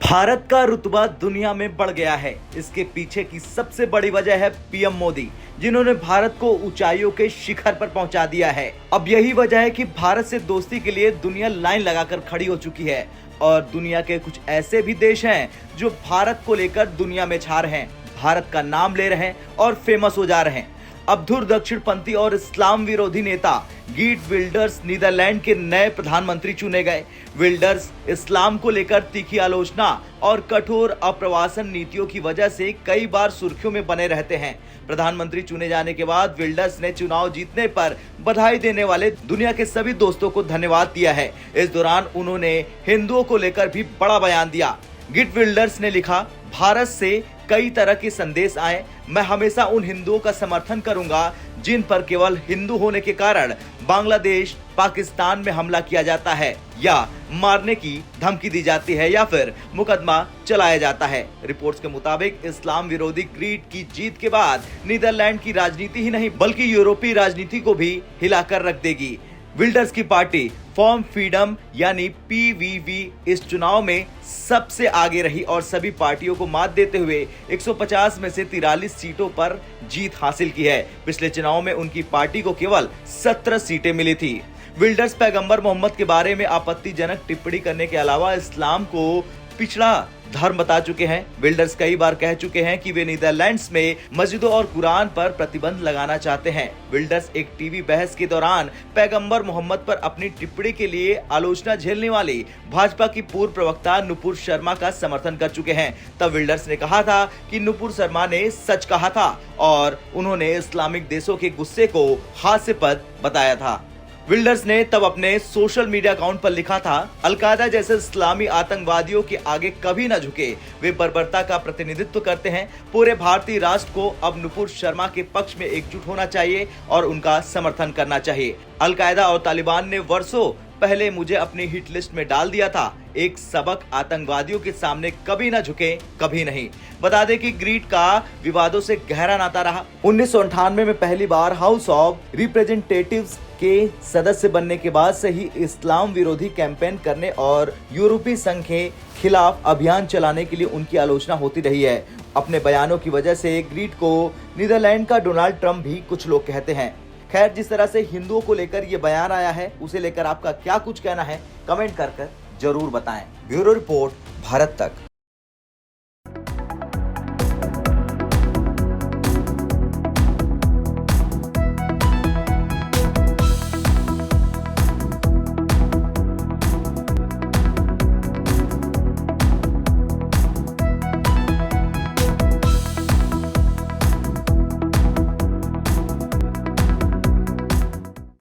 भारत का रुतबा दुनिया में बढ़ गया है। इसके पीछे की सबसे बड़ी वजह है पीएम मोदी, जिन्होंने भारत को ऊंचाइयों के शिखर पर पहुंचा दिया है। अब यही वजह है कि भारत से दोस्ती के लिए दुनिया लाइन लगाकर खड़ी हो चुकी है और दुनिया के कुछ ऐसे भी देश हैं जो भारत को लेकर दुनिया में छा रहे हैं, भारत का नाम ले रहे हैं और फेमस हो जा रहे हैं। अब धुर दक्षिणपंथी और इस्लाम विरोधी नेता गीट विल्डर्स नीदरलैंड के नए प्रधानमंत्री चुने गए। विल्डर्स इस्लाम को लेकर तीखी आलोचना और कठोर अप्रवासन नीतियों की वजह से कई बार सुर्खियों में बने रहते हैं। प्रधानमंत्री चुने जाने के बाद विल्डर्स ने चुनाव जीतने पर बधाई देने वाले दुनिया के सभी दोस्तों को धन्यवाद दिया है। इस दौरान उन्होंने हिंदुओं को लेकर भी बड़ा बयान दिया। गिट विल्डर्स ने लिखा, भारत से कई तरह के संदेश आए, मैं हमेशा उन हिंदुओं का समर्थन करूंगा जिन पर केवल हिंदू होने के कारण बांग्लादेश, पाकिस्तान में हमला किया जाता है या मारने की धमकी दी जाती है या फिर मुकदमा चलाया जाता है। रिपोर्ट्स के मुताबिक इस्लाम विरोधी ग्रीट की जीत के बाद नीदरलैंड की राजनीति ही नहीं बल्कि यूरोपीय राजनीति को भी हिलाकर रख देगी। विल्डर्स की पार्टी फॉर्म फ्रीडम यानी पीवीवी इस चुनाव में सबसे आगे रही और सभी पार्टियों को मात देते हुए 150 में से 43 सीटों पर जीत हासिल की है। पिछले चुनाव में उनकी पार्टी को केवल 17 सीटें मिली थी। विल्डर्स पैगंबर मोहम्मद के बारे में आपत्तिजनक टिप्पणी करने के अलावा इस्लाम को पिछड़ा धर्म बता चुके हैं। विल्डर्स कई बार कह चुके हैं कि वे नीदरलैंड्स में मस्जिदों और कुरान पर प्रतिबंध लगाना चाहते हैं। विल्डर्स एक टीवी बहस के दौरान पैगंबर मोहम्मद पर अपनी टिप्पणी के लिए आलोचना झेलने वाली भाजपा की पूर्व प्रवक्ता नुपुर शर्मा का समर्थन कर चुके हैं। तब विल्डर्स ने कहा था कि नुपुर शर्मा ने सच कहा था और उन्होंने इस्लामिक देशों के गुस्से को हास्यास्पद बताया था। विल्डर्स ने तब अपने सोशल मीडिया अकाउंट पर लिखा था, अलकायदा जैसे इस्लामी आतंकवादियों के आगे कभी न झुके, वे बर्बरता का प्रतिनिधित्व करते हैं। पूरे भारतीय राष्ट्र को अब नुपुर शर्मा के पक्ष में एकजुट होना चाहिए और उनका समर्थन करना चाहिए। अलकायदा और तालिबान ने वर्षों पहले मुझे अपनी हिट लिस्ट में डाल दिया था। एक सबक, आतंकवादियों के सामने कभी न झुके, कभी नहीं। बता दें कि ग्रीट का विवादों से गहरा नाता रहा। 1998 में पहली बार हाउस ऑफ रिप्रेजेंटेटिव्स के सदस्य बनने के बाद से ही इस्लाम विरोधी कैंपेन करने और यूरोपीय संघ के खिलाफ अभियान चलाने के लिए उनकी आलोचना होती रही है। अपने बयानों की वजह से ग्रीट को नीदरलैंड का डोनाल्ड ट्रंप भी कुछ लोग कहते हैं। खैर, जिस तरह से हिंदुओं को लेकर ये बयान आया है उसे लेकर आपका क्या कुछ कहना है, कमेंट कर जरूर बताएं। ब्यूरो रिपोर्ट, भारत तक।